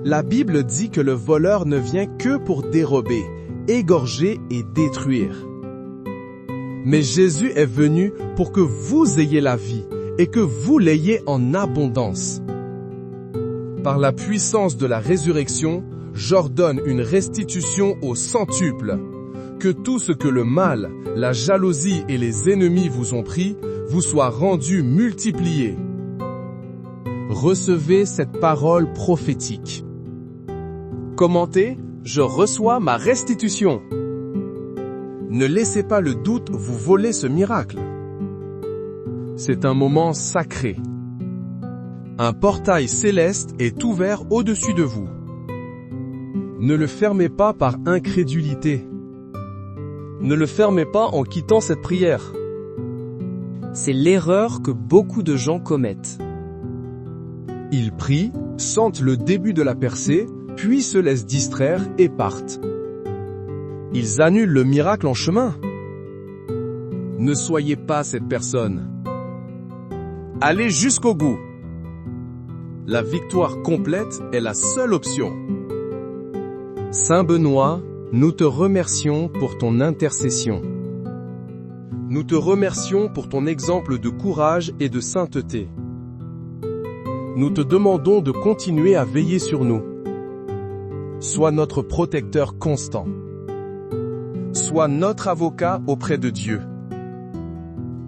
La Bible dit que le voleur ne vient que pour dérober, égorger et détruire. Mais Jésus est venu pour que vous ayez la vie et que vous l'ayez en abondance. Par la puissance de la résurrection, j'ordonne une restitution au centuple. Que tout ce que le mal, la jalousie et les ennemis vous ont pris, vous soit rendu multiplié. Recevez cette parole prophétique. Commentez, je reçois ma restitution. Ne laissez pas le doute vous voler ce miracle. C'est un moment sacré. Un portail céleste est ouvert au-dessus de vous. Ne le fermez pas par incrédulité. Ne le fermez pas en quittant cette prière. C'est l'erreur que beaucoup de gens commettent. Ils prient, sentent le début de la percée, puis se laissent distraire et partent. Ils annulent le miracle en chemin. Ne soyez pas cette personne. Allez jusqu'au bout. La victoire complète est la seule option. Saint Benoît, nous te remercions pour ton intercession. Nous te remercions pour ton exemple de courage et de sainteté. Nous te demandons de continuer à veiller sur nous. Sois notre protecteur constant. Sois notre avocat auprès de Dieu.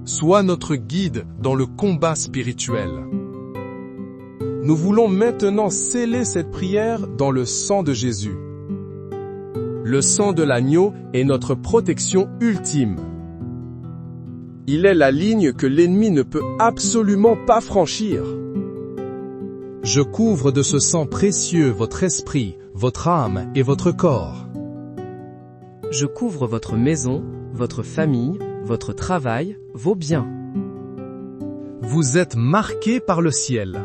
Sois notre guide dans le combat spirituel. Nous voulons maintenant sceller cette prière dans le sang de Jésus. Le sang de l'agneau est notre protection ultime. Il est la ligne que l'ennemi ne peut absolument pas franchir. Je couvre de ce sang précieux votre esprit, votre âme et votre corps. Je couvre votre maison, votre famille, votre travail, vos biens. Vous êtes marqués par le ciel.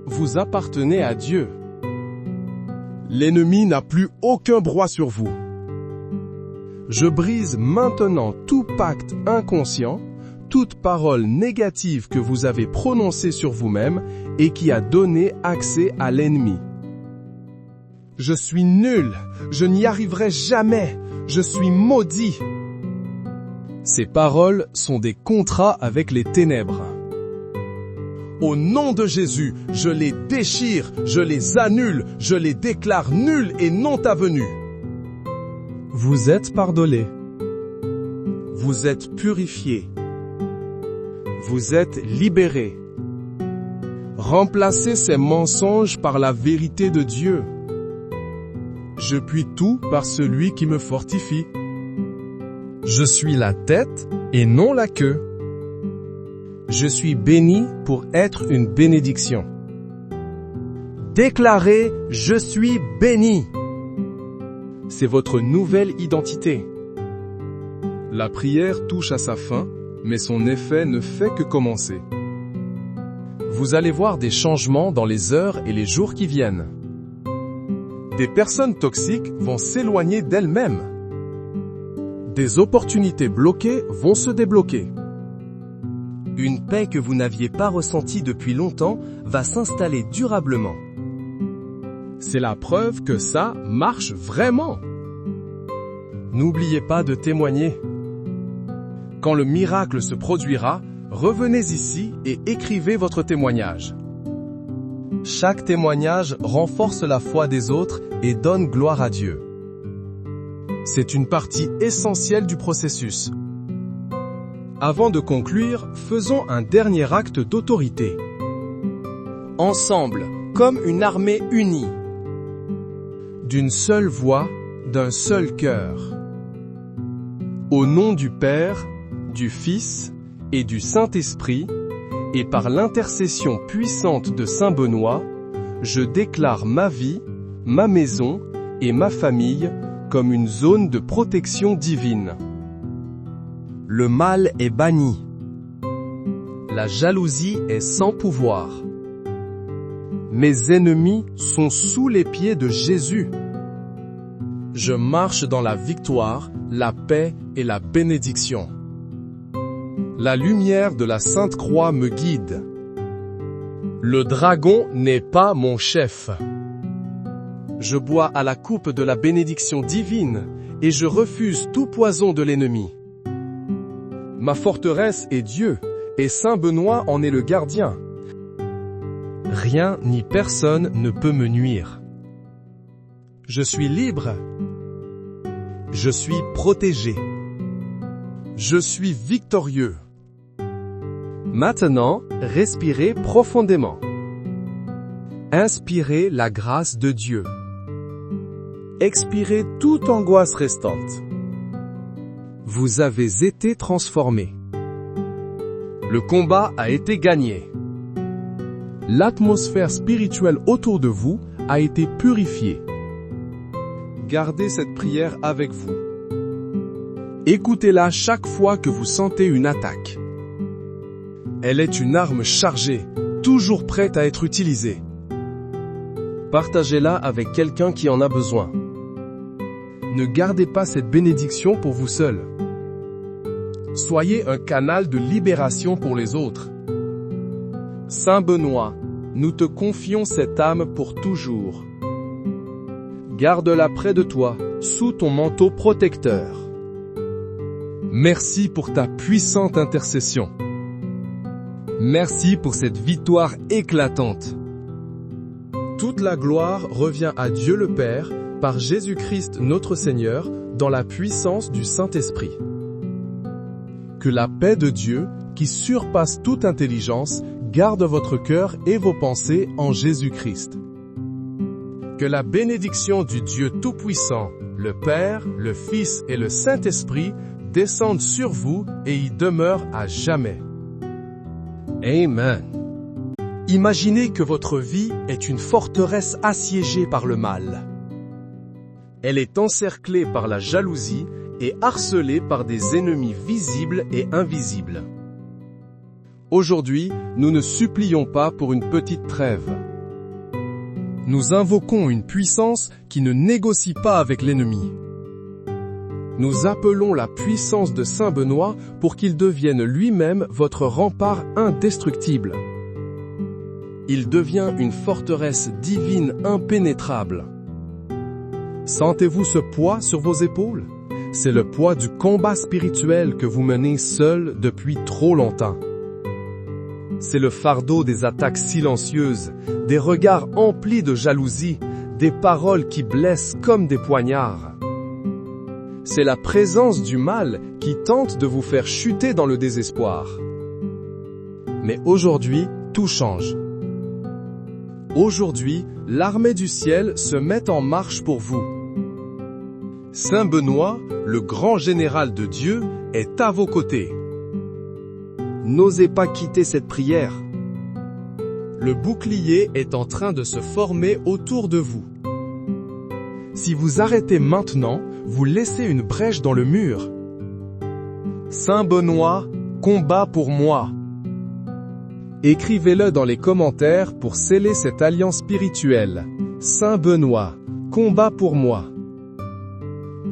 Vous appartenez à Dieu. L'ennemi n'a plus aucun droit sur vous. Je brise maintenant tout pacte inconscient, toute parole négative que vous avez prononcée sur vous-même et qui a donné accès à l'ennemi. Je suis nul, je n'y arriverai jamais, je suis maudit. Ces paroles sont des contrats avec les ténèbres. Au nom de Jésus, je les déchire, je les annule, je les déclare nuls et non avenus. Vous êtes pardonnés. Vous êtes purifiés. Vous êtes libérés. Remplacez ces mensonges par la vérité de Dieu. Je puis tout par celui qui me fortifie. Je suis la tête et non la queue. Je suis béni pour être une bénédiction. Déclarez « Je suis béni ». C'est votre nouvelle identité. La prière touche à sa fin, mais son effet ne fait que commencer. Vous allez voir des changements dans les heures et les jours qui viennent. Des personnes toxiques vont s'éloigner d'elles-mêmes. Des opportunités bloquées vont se débloquer. Une paix que vous n'aviez pas ressentie depuis longtemps va s'installer durablement. C'est la preuve que ça marche vraiment. N'oubliez pas de témoigner. Quand le miracle se produira, revenez ici et écrivez votre témoignage. Chaque témoignage renforce la foi des autres et donne gloire à Dieu. C'est une partie essentielle du processus. Avant de conclure, faisons un dernier acte d'autorité. Ensemble, comme une armée unie. D'une seule voix, d'un seul cœur. Au nom du Père, du Fils et du Saint-Esprit, et par l'intercession puissante de Saint Benoît, je déclare ma vie, ma maison et ma famille comme une zone de protection divine. Le mal est banni. La jalousie est sans pouvoir. Mes ennemis sont sous les pieds de Jésus. Je marche dans la victoire, la paix et la bénédiction. La lumière de la Sainte Croix me guide. Le dragon n'est pas mon chef. Je bois à la coupe de la bénédiction divine et je refuse tout poison de l'ennemi. Ma forteresse est Dieu, et Saint Benoît en est le gardien. Rien ni personne ne peut me nuire. Je suis libre. Je suis protégé. Je suis victorieux. Maintenant, respirez profondément. Inspirez la grâce de Dieu. Expirez toute angoisse restante. Vous avez été transformé. Le combat a été gagné. l'atmosphère spirituelle autour de vous a été purifiée. Gardez cette prière avec vous. Écoutez-la chaque fois que vous sentez une attaque. Elle est une arme chargée, toujours prête à être utilisée. Partagez-la avec quelqu'un qui en a besoin. Ne gardez pas cette bénédiction pour vous seul. Soyez un canal de libération pour les autres. Saint Benoît, nous te confions cette âme pour toujours. Garde-la près de toi, sous ton manteau protecteur. Merci pour ta puissante intercession. Merci pour cette victoire éclatante. Toute la gloire revient à Dieu le Père, par Jésus-Christ notre Seigneur, dans la puissance du Saint-Esprit. Que la paix de Dieu, qui surpasse toute intelligence, garde votre cœur et vos pensées en Jésus-Christ. Que la bénédiction du Dieu Tout-Puissant, le Père, le Fils et le Saint-Esprit descendent sur vous et y demeurent à jamais. Amen. Imaginez que votre vie est une forteresse assiégée par le mal. Elle est encerclée par la jalousie et harcelée par des ennemis visibles et invisibles. Aujourd'hui, nous ne supplions pas pour une petite trêve. Nous invoquons une puissance qui ne négocie pas avec l'ennemi. Nous appelons la puissance de Saint Benoît pour qu'il devienne lui-même votre rempart indestructible. Il devient une forteresse divine impénétrable. Sentez-vous ce poids sur vos épaules? C'est le poids du combat spirituel que vous menez seul depuis trop longtemps. C'est le fardeau des attaques silencieuses, des regards emplis de jalousie, des paroles qui blessent comme des poignards. C'est la présence du mal qui tente de vous faire chuter dans le désespoir. Mais aujourd'hui, tout change. Aujourd'hui, l'armée du ciel se met en marche pour vous. Saint Benoît, le grand général de Dieu, est à vos côtés. N'osez pas quitter cette prière. Le bouclier est en train de se former autour de vous. Si vous arrêtez maintenant, vous laissez une brèche dans le mur. Saint Benoît, combat pour moi. Écrivez-le dans les commentaires pour sceller cette alliance spirituelle. Saint Benoît, combat pour moi.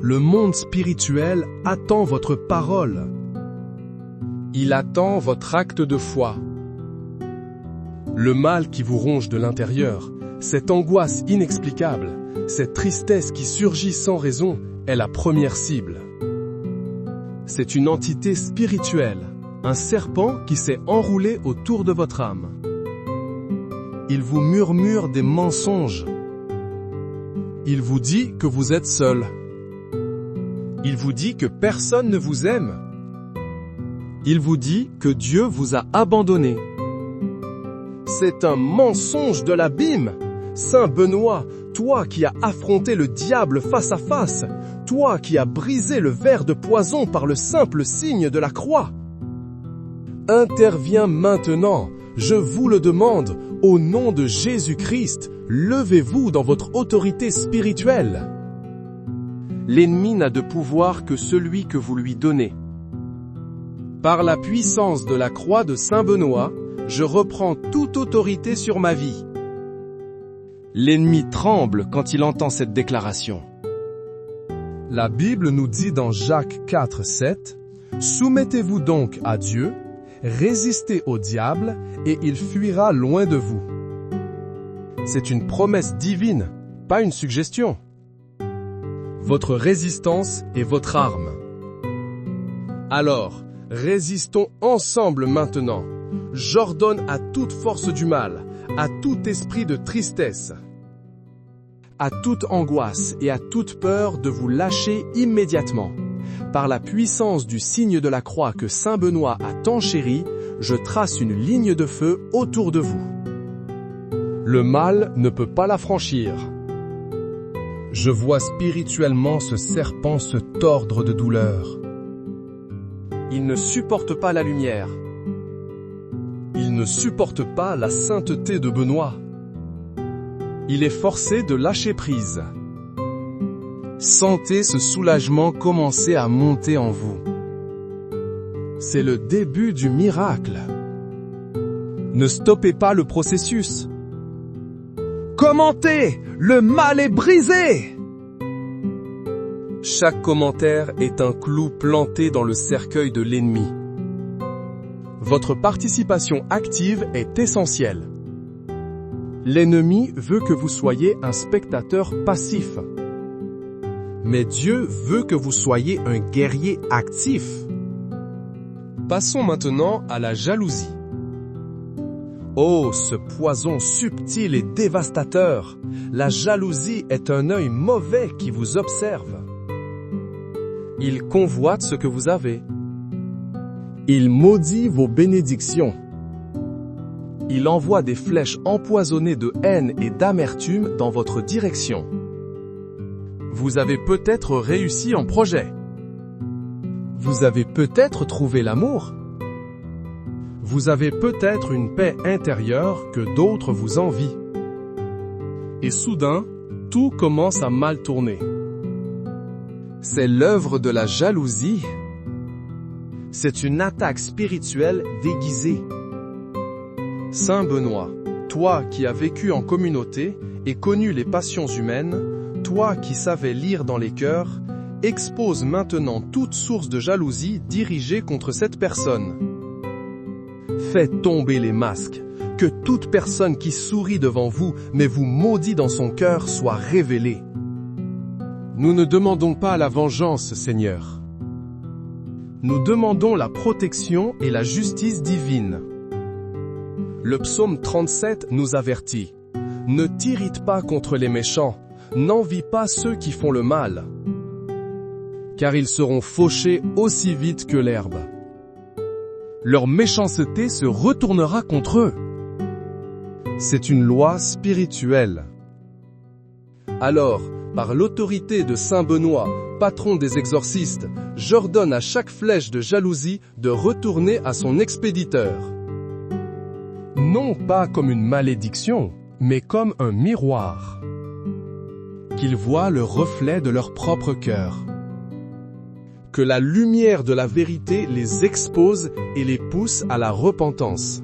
Le monde spirituel attend votre parole. Il attend votre acte de foi. Le mal qui vous ronge de l'intérieur, cette angoisse inexplicable, cette tristesse qui surgit sans raison, est la première cible. C'est une entité spirituelle, un serpent qui s'est enroulé autour de votre âme. Il vous murmure des mensonges. Il vous dit que vous êtes seul. Il vous dit que personne ne vous aime. Il vous dit que Dieu vous a abandonné. C'est un mensonge de l'abîme. Saint Benoît, toi qui as affronté le diable face à face, toi qui as brisé le ver de poison par le simple signe de la croix. Interviens maintenant, je vous le demande, au nom de Jésus-Christ, levez-vous dans votre autorité spirituelle. L'ennemi n'a de pouvoir que celui que vous lui donnez. Par la puissance de la croix de Saint Benoît, je reprends toute autorité sur ma vie. L'ennemi tremble quand il entend cette déclaration. La Bible nous dit dans Jacques 4:7, « Soumettez-vous donc à Dieu, résistez au diable, et il fuira loin de vous. » C'est une promesse divine, pas une suggestion. Votre résistance est votre arme. Alors, résistons ensemble maintenant. J'ordonne à toute force du mal, à tout esprit de tristesse, à toute angoisse et à toute peur de vous lâcher immédiatement. Par la puissance du signe de la croix que Saint Benoît a tant chéri, je trace une ligne de feu autour de vous. Le mal ne peut pas la franchir. Je vois spirituellement ce serpent se tordre de douleur. Il ne supporte pas la lumière. Il ne supporte pas la sainteté de Benoît. Il est forcé de lâcher prise. Sentez ce soulagement commencer à monter en vous. C'est le début du miracle. Ne stoppez pas le processus. Commentez, le mal est brisé! Chaque commentaire est un clou planté dans le cercueil de l'ennemi. Votre participation active est essentielle. L'ennemi veut que vous soyez un spectateur passif. Mais Dieu veut que vous soyez un guerrier actif. Passons maintenant à la jalousie. Oh, ce poison subtil et dévastateur! La jalousie est un œil mauvais qui vous observe. Il convoite ce que vous avez. Il maudit vos bénédictions. Il envoie des flèches empoisonnées de haine et d'amertume dans votre direction. Vous avez peut-être réussi en projet. Vous avez peut-être trouvé l'amour. Vous avez peut-être une paix intérieure que d'autres vous envient. Et soudain, tout commence à mal tourner. C'est l'œuvre de la jalousie. C'est une attaque spirituelle déguisée. Saint Benoît, toi qui as vécu en communauté et connu les passions humaines, toi qui savais lire dans les cœurs, expose maintenant toute source de jalousie dirigée contre cette personne. Faites tomber les masques, que toute personne qui sourit devant vous mais vous maudit dans son cœur soit révélée. Nous ne demandons pas la vengeance, Seigneur. Nous demandons la protection et la justice divine. Le psaume 37 nous avertit. Ne t'irrite pas contre les méchants, n'envie pas ceux qui font le mal, car ils seront fauchés aussi vite que l'herbe. Leur méchanceté se retournera contre eux. C'est une loi spirituelle. Alors, par l'autorité de Saint Benoît, patron des exorcistes, j'ordonne à chaque flèche de jalousie de retourner à son expéditeur. Non pas comme une malédiction, mais comme un miroir. Qu'ils voient le reflet de leur propre cœur. Que la lumière de la vérité les expose et les pousse à la repentance.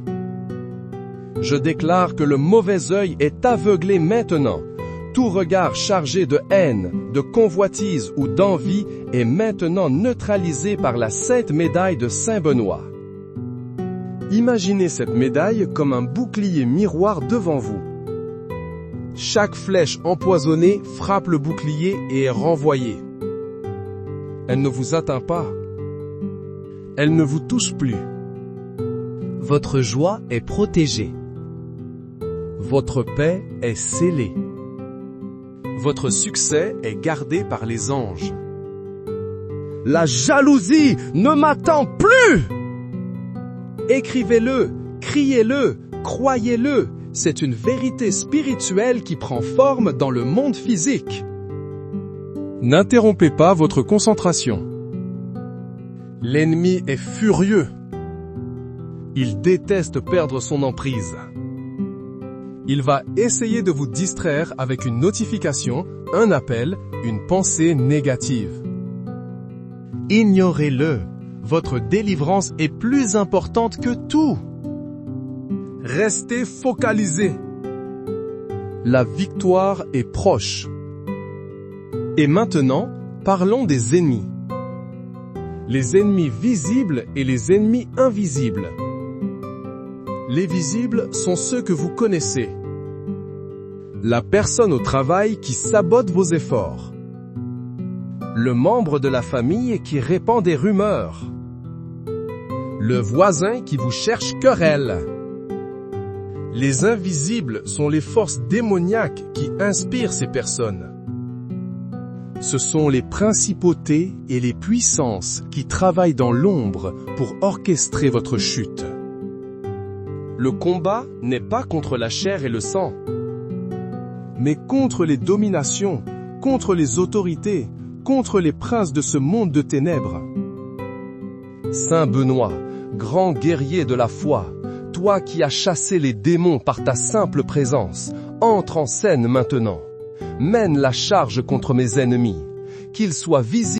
Je déclare que le mauvais œil est aveuglé maintenant. Tout regard chargé de haine, de convoitise ou d'envie est maintenant neutralisé par la sainte médaille de Saint Benoît. Imaginez cette médaille comme un bouclier miroir devant vous. Chaque flèche empoisonnée frappe le bouclier et est renvoyée. Elle ne vous atteint pas. Elle ne vous touche plus. Votre joie est protégée. Votre paix est scellée. Votre succès est gardé par les anges. La jalousie ne m'attend plus! Écrivez-le, criez-le, croyez-le. C'est une vérité spirituelle qui prend forme dans le monde physique. N'interrompez pas votre concentration. L'ennemi est furieux. Il déteste perdre son emprise. Il va essayer de vous distraire avec une notification, un appel, une pensée négative. Ignorez-le. Votre délivrance est plus importante que tout. Restez focalisé. La victoire est proche. Et maintenant, parlons des ennemis. Les ennemis visibles et les ennemis invisibles. Les visibles sont ceux que vous connaissez. La personne au travail qui sabote vos efforts. Le membre de la famille qui répand des rumeurs. Le voisin qui vous cherche querelle. Les invisibles sont les forces démoniaques qui inspirent ces personnes. Ce sont les principautés et les puissances qui travaillent dans l'ombre pour orchestrer votre chute. Le combat n'est pas contre la chair et le sang, mais contre les dominations, contre les autorités, contre les princes de ce monde de ténèbres. Saint Benoît, grand guerrier de la foi, toi qui as chassé les démons par ta simple présence, entre en scène maintenant. Mène la charge contre mes ennemis, qu'ils soient visibles